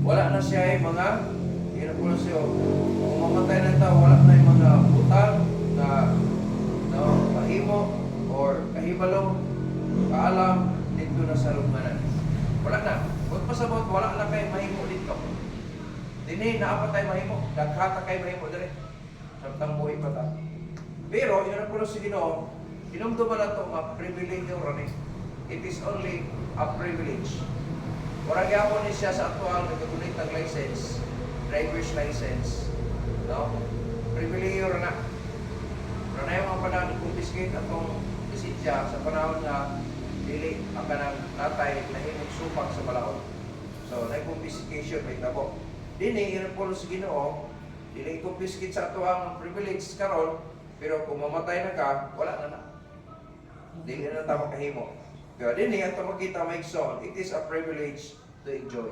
wala na siya ay mga inopulasyon. Kung mamatay na tao, wala na yung mga utang na mahimo or kahibalo, kaalam dito na sa lugmanan. Wala na. Huwag pasabot, wala na kayo mahimo dito. Dini, naapat tayo mahimo. Daghata kayo mahimo dito. Samtang buhay pa tayo. Pero, yun ang pulos si Ginoo, inumduman na ito mga privilege rin. It is only a privilege. Warang yapon ni siya sa aktual nagkagulit ng license, driver's license. No? Privilege rin na. Pero na yung mga panahon i-confiscate atong lisensya sa panahon na dili ang kanang natay na hinugsupag sa balahon. So, na-confiscation may tabo. Dini, yun ang pulos si Ginoo, dili i-confiscate sa aktual privilege karon. Pero kung mamatay na ka, wala na na. Hindi na tama kahimo. Pero din ito makita may son, it is a privilege to enjoy.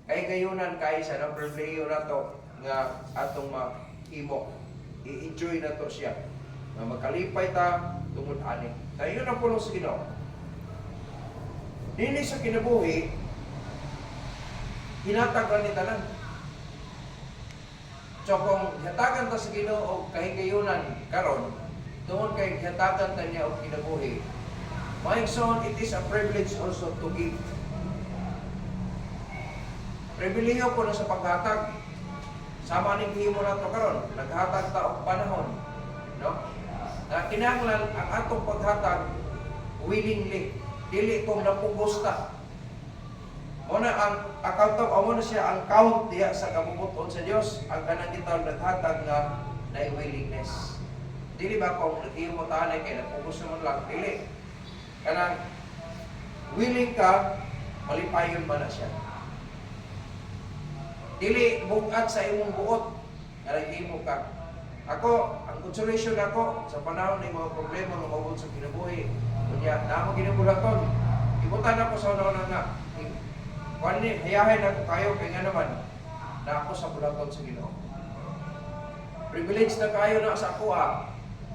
Kaya gayunan kaya sa ng privilege na to nga atong mahimo. I-enjoy na to siya. Na makalipay ta tungod ani. Kaya yun ang pulong sa Ginoo. Dini sa kinabuhi, hinatag ni tanan. So kung hatagan ta sa Ginoo o kahigayunan karon, tungod kay hatagan ta niya og kinabuhi, my son, it is a privilege also to give. Pribilehiyo po na sa paghatag. Sama ning himo na to karon, naghatag ta og panahon, no? Na kinahanglan ang atong paghatag willingly, dili kung napugos ta. Muna ang account of amo na siya ang count diya sa kabubuton sa Dios ang kanang kita naghatag na willingness. Dili ba kung naghimo ta na kay napugos mo lang dili. Kanang willing ka malipayon man na siya. Dili bugat sa imong buot nga naghimo ka. Ako, ang consolation ako sa panahon ng mga problema nga mabot sa kinabuhi. Kunya, namo ginabulaton. Ibutan ako sa una nga. Kung hayahin ako kayo, kaya nga naman, na ako sa bulaton sa Ginoo. Privilege na kayo na sa ako na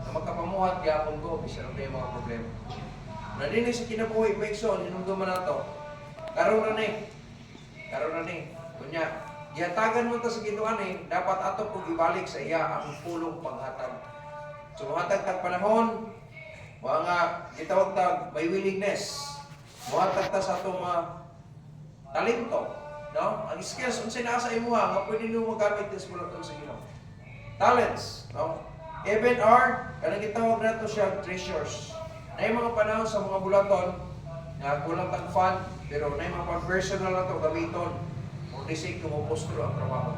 magkapamuhat gyapon ko, bisa na yung mga problema. Na din sa kinabuhi, Pekson, hinumduman na ito. Karoon na ni. Kunya, ihatagan mo ito sa Ginoo dapat ato kung ibalik sa iya ang pulong panghatag. So, mahatag tag panahon, mga gitawag tag may willingness. Mahatag ta sa itong talento, no? Ang skills unsa naa sa imuha nga pwede niyo magamit sa bulaton sa Ginoo. Talents, no? Even our kanang gitawag nato siya treasures. Nay mga panahon sa mga bulaton nga kulang tag fund, pero nay mga personal na to gamiton. Kung disig mo postro ang trabaho.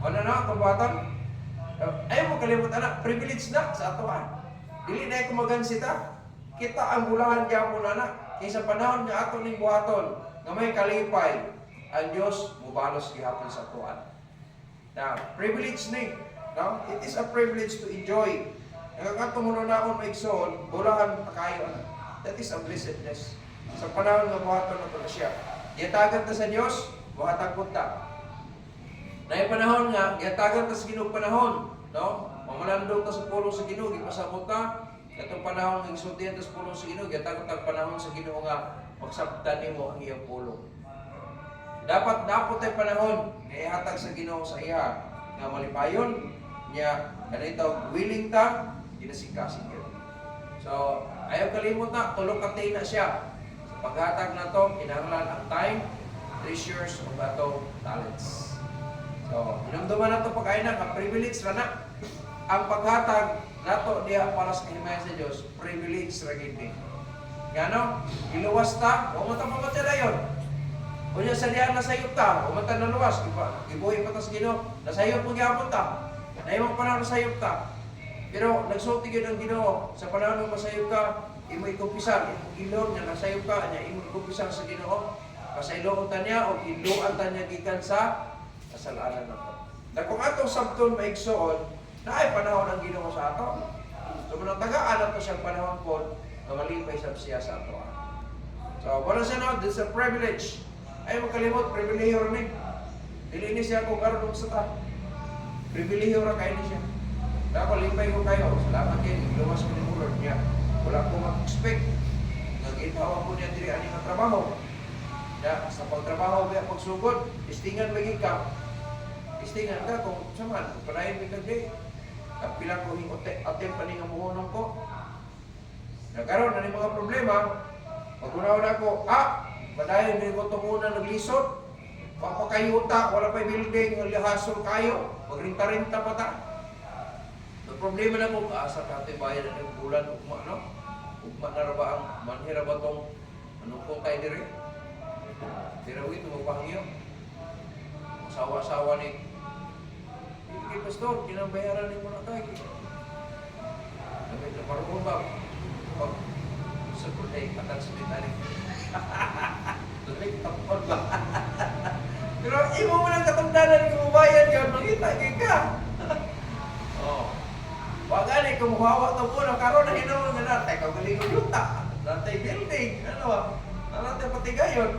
Ano na kabatan? Ay mo kalimot anak, privilege na sa atoan. Dili na ko magansita. Kita ang bulahan gyapon anak kaysa panahon nga ato ning buhaton. Nga may kalipay, ang Diyos mubalos gihapon sa tuwan. Now, privilege ni. No? It is a privilege to enjoy. Nagkakatong muna na akong maigsoon, bulahan pa kayo. That is a blessedness. Sa panahon nga buhaton na ito na siya. Yatagan ta sa Diyos, buhatag punta. Na yung panahon nga, yatagan ta sa Ginoo panahon. No? Mamalandong ta sa pulong sa Ginoo, ipasabot ta. Itong panahon nga isultihan ta sa pulong sa Ginoo, yatagan ta panahon sa Ginoo nga magsabtan nimo ang iyang pulong. Dapat ay panahon nga ihatag sa Ginoo sa iya nga malipayon niya kanito willing ta ginasikasin gyud. So ayaw kalimot na tulog katay na siya. Sa paghatag na to kinahanglan ang time, treasures ug ato talents. So hinumduman nato pagkainan nga privilege ra na. Ang paghatag nato diha para sa kahimayan sa Dios, privilege ra gid ni. Gano? Iluwas ta, o mata mamatay na yun. O niya salihan na sayop ta, o mata naluwas, ibuhay pa ta sa Ginoo, nasayop mo gyapon ta. Naimang panahon nasayop ta. Pero nagsulti yun ang Ginoo, sa panahon ng masayop ka, imo ikumpisan, ilog niya nasayop ka, niya imo ikumpisan sa Ginoo. Pasayloon ta niya, o iluan ta niya gikan sa kasalanan na to. Na kung atong sabton maigsoon, na ay panahon ang Ginoo sa ato. So kung tagaan na to siyang panahon po, malipay sa siya sa ato. So, wala siya na, this is a privilege. Ay, makalimot, privilehiyo rin. Dili ni siya kung karoon sa ta. Privilehiyo rin kayo ni siya. Dako, limpay ko kayo. Salamat kayo, lumas ko ni Lord niya. Wala ko mag-expect. Nag-itawa ko niya diri ani nga trabaho. Ya, sa pagtrabaho kaya pagsugod, istingan lagi ka. Istingan ka kung saman, panayin mi kagay. Kapila ko hingote, atem pa nga muhunong ko. Nagkaroon na ni mga problema, pag-unaw na ko, padayon din ko tumunan naglisod, papakayuta, wala pa building, lihasol kayo, magrinta-rinta pa ta. May problema na mo, asa ka ito bayan ng bulan, ugma, no? Ugma na ba ang manhira ba itong anong kong tayo dire? Tirawin, tumapahangyo. Sawa-sawa ni Hindi, pastor, kinambayaran ni mo na tayo. Nagay na maroon ba? Pag sa kulay, atal sa bitanin. Tuloy, tapon ba? Pero imo mo lang katamdanan kung mabayan ka, mangita ka. Wagani, kumuhawa ito po, nakaroon na hinawa nga natin, kagaling yung yuta, natin building, natin patigayon.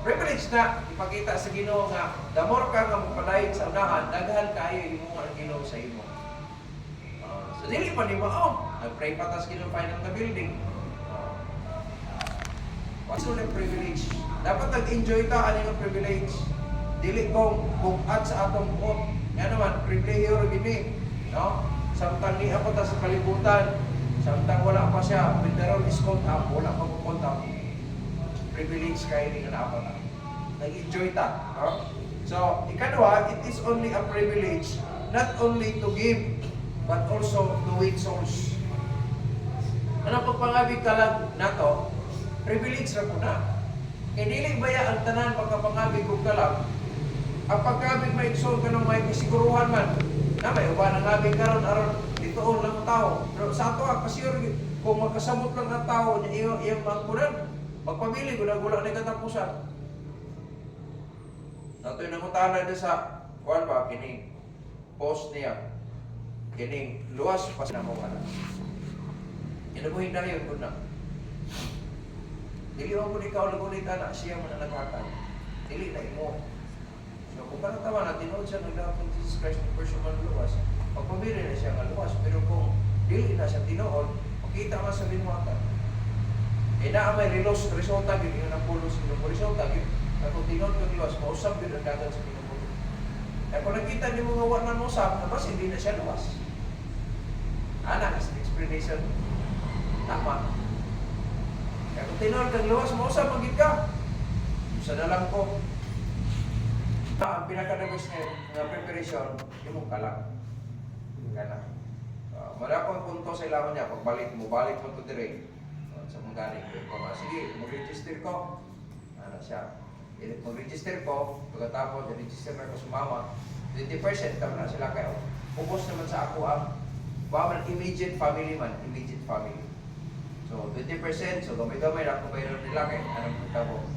Privilege na ipakita sa Ginoo nga the more ka nga mapadayon sa unahan, daghan kayo imo ang Ginoo sa imo. So dili pa ni mao, nag-pray pa tas Ginoo final ka building. What's the privilege? Dapat nag-enjoy ta ani nga privilege. Dili kong bukat sa atong buot. Nga naman privilege ro gini, no? Samtang ni ako ta sa kalibutan, samtang wala pa siya, pindaron iskot wala pa pupunta. Privilege kayo ni nga naapa na. Nag-enjoy ta. No? So, ikadwa, it is only a privilege not only to give, but also to win souls. Ano pagpangabig ka lang na to, privilege na po na. Kaya dili baya ang tanan pagkapangabig ko ka lang, ang pagkabig maigsoon ka ng may kasiguruhan man, na may uba ng abig karon aron ditoon lang tao. Pero sa ato kasiyur kung magkasamot lang ang tao niya iyang magpunan, magpamili ko na gula na katapusan. Natoy nangutana din sa kuan ba kini post niya. Kini luwas pa na mo kana. Inabuhin na yun ko na. Dili mo ikaw lagulit na siya man ang naghatag. Dili na imo. So, kung panatawa na, tinood siya nagdapon Jesus Christ ng personal luwas, pagpabili na siya ng luwas. Pero kung dili na siya tinood, makita man sa binwatan. Na may resulta, yun ang pulo sa inyo. Resulta, kung tinood ng luwas, mausap yun ang dagat sa pinupulo. Kaya kung nakita niyo mga wanan mo usap, tapos hindi na siya luwas. Anak, explanation. Tama. Kaya kung tinood ng luwas, mausap, magiging ka. Sa dalang ko, ang pinaka-nabis na preparation, yung kalang. Kalang. Mara akong punto sa ilawan niya, pagbalik mo to dire. Sa mga galing ko, sige, mag-register ko. Ano siya? Mag-register ko, pagkatapos, register na ko sa mama. 20% kami na sila kayo. Ubos naman sa ako ang immediate family man, immediate family. So, 20%, so gamay-gamay na ako bayar nila kay anong pagkabo.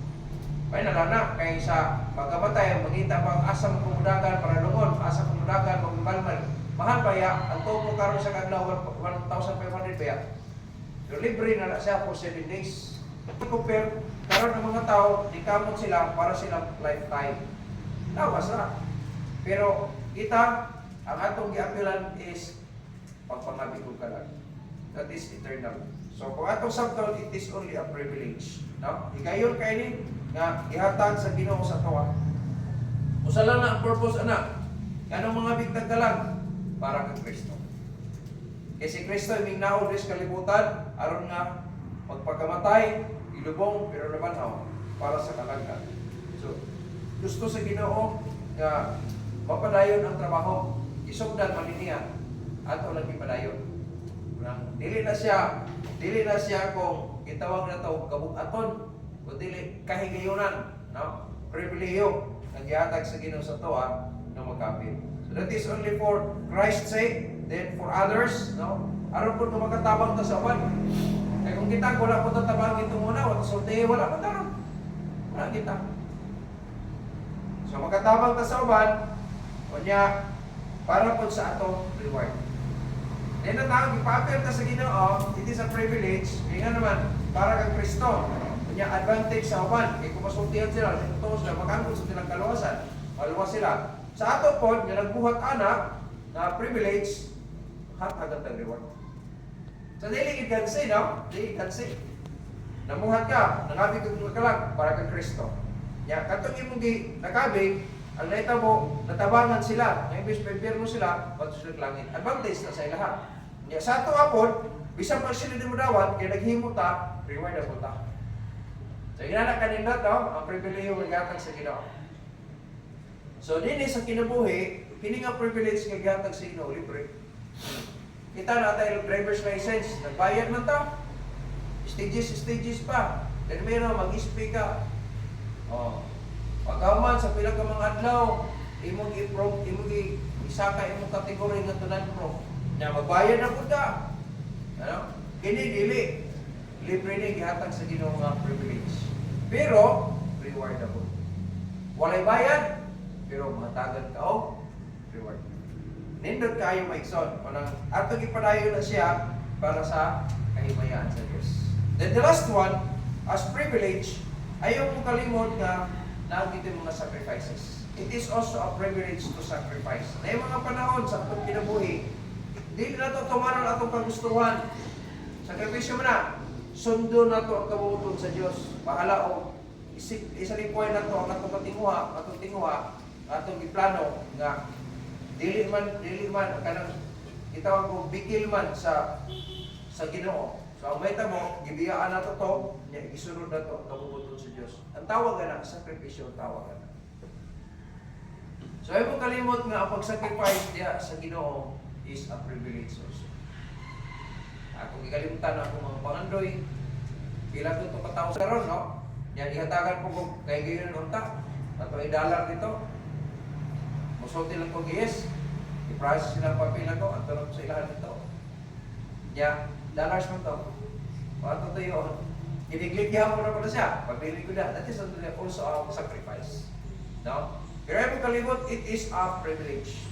May nalana, kaya sa pagkamatay, magkita pang asang kumudagan para lungon, asang kumudagan, magbalmal. Mahal ba ya? Ang topo karon sa kadlaw, 1,500 ba ya? Pero libre na siya for 7 days. Compare, karon ng mga tao, ikamot sila para silang lifetime. Lawas na. Pero kita, ang atong giapilan is pagpangabig ka lang. That is eternal. So kung atong sabton, it is only a privilege. No? Higayon kayo ni nga ihatag sa Ginoo sa tuwa. Usa lang na ang purpose anak. Kanang mga bigtag ka lang para kay Kristo. Kaya si Kristo ay mingnaon sa kalibutan aron nga magpagamatay, ilubong pero nabanhaw para sa kalagdan. So gusto sa Ginoo nga mapadayon ang trabaho, isugdan man niya ato lang ipadayon. Dili na siya kung gitawag na to kabug-aton o dili kahigayunan, no? Pribilehiyo ang gihatag sa Ginoo sa tuwa na magkapit. So that is only for Christ's sake, then for others, no? Aron po na makatabang ta sa uban. Kaya kung kita wala po tatabang ito muna, wala sulti, wala pa taron. Wala kita. So makatabang ta sa uban, kunya para po sa ato reward. Then ang tawag, ipa-appear ta sa Ginoo, it is a privilege, nga naman, para kang Kristo. Kunya advantage sa uban, kung masultihan sila, ito sila, makangkot sa silang kaluwasan, maluwas sila. Sa ato po, nga nagbuhat anak, na privilege, hatag ang reward. So, dili ikansi, no? Dili ikansi. namuhat ka, nangabi kang nakalag para kang Kristo. Ya, katong imong gi nakabi, ang naitabo, natabangan sila, na imbis mo sila, ba't sila langit. Advantage na sa ilaha. Ya, sa ato apod, bisan pa sila di mo dawat, kaya naghimo ta, reward ako ta. So, inanak kanina to, ang pribileyo ng gatag sa Ginoo. So, din sa kinabuhi, kini nga privilege nga gatag sa Ginoo, libre. Kita na tayo driver's license, nagbayad man ta. Stages pa. Then meron, mag-ispi ka. Oh. Pagkaman sa pila ka mga adlaw, imong isaka imong kategory nga tunan pro. Nya magbayad na pud ka. Ano? Kini dili libre ni gihatag sa Ginoo nga privilege. Pero rewardable. Walay bayad, pero mahatagan ka og reward. Nindot kayo maigsoon. Kanang ato gipadayon na siya para sa kahimayan sa Dios. Then the last one, as privilege, ayaw mo kalimot nga nagdito mga sacrifices. It is also a privilege to sacrifice. Na yung mga panahon sa atong kinabuhi, hindi na ito tumaron atong kagustuhan. Sakripisyo mo na. Sundo na ito ang kabuton sa Diyos. Bahala o isalipoy na ito ang atong tinguha, atong iplano nga dili man kanang itawag ko bigil man sa Ginoo. So ang may tamo, gibiyaan na to, isunod na to, kabubuton sa Diyos. Ang tawag na, sakripisyo ang tawag na. So ay mo kalimot nga ang pag-sacrifice diya sa Ginoo is a privilege also. Kung ikalimutan ako mga pangandoy, pila ko ito katao sa karon, no? Yan, ihatagan po kung kay gayon unta. Ato $1 dito. Musulti lang ko yes. I-process silang papila ko, ang tulog sa ilahan dito. Yan, dollars mo to. Pato to yun. Giniklikyahan mo na pala siya. Pabili ko na. That is also a sacrifice. No? Pero ay mo kalimot, it is a privilege.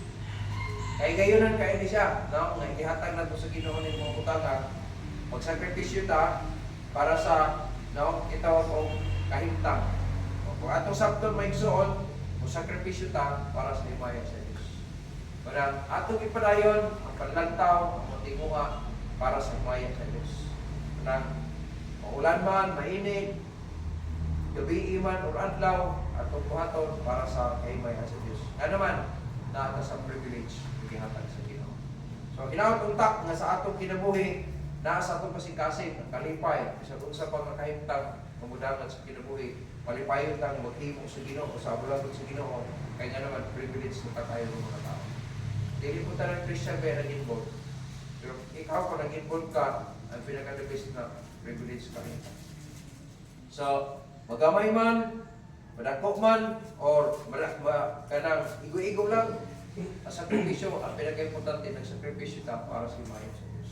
Kaya gayonan kayo ni siya. No? Nga ihatag na ito sa Ginoo ng mga utangan. Magsakripisyo ta para sa itawag kong kahimtang. Kung atong sabton may igsoon, magsakripisyo ta para sa himaya sa Diyos. Para atong ipadayon, ang panlantaw, ang matinguha, para sa himaya sa Diyos. Maulan man, mainit, gabi man o adlaw, atong buhaton para sa kahimaya sa Diyos. Ano man, naata sa privilege, ihatag sa Ginoo. So, ginawat untak nga sa atong kinabuhi, naa sa atong kasing-kasing, ang kalipay, sa unsa pang makahimtang, mamudangan sa kinabuhi, malipayon tang maghimo sa Ginoo o sa abulagon sa Ginoo, kaya nga naman privilege na tayo ng mga tao. Dili po tayo ng Christian kaya nag-involve. Pero ikaw kung nag-involve ka, ang pinaka-the best na privilege ka rin. So, magamay man, madako man, or igo-igo lang, ang sakripisyo, ang pinaka-importante ng sakripisyo ka para sa himaya sa Diyos.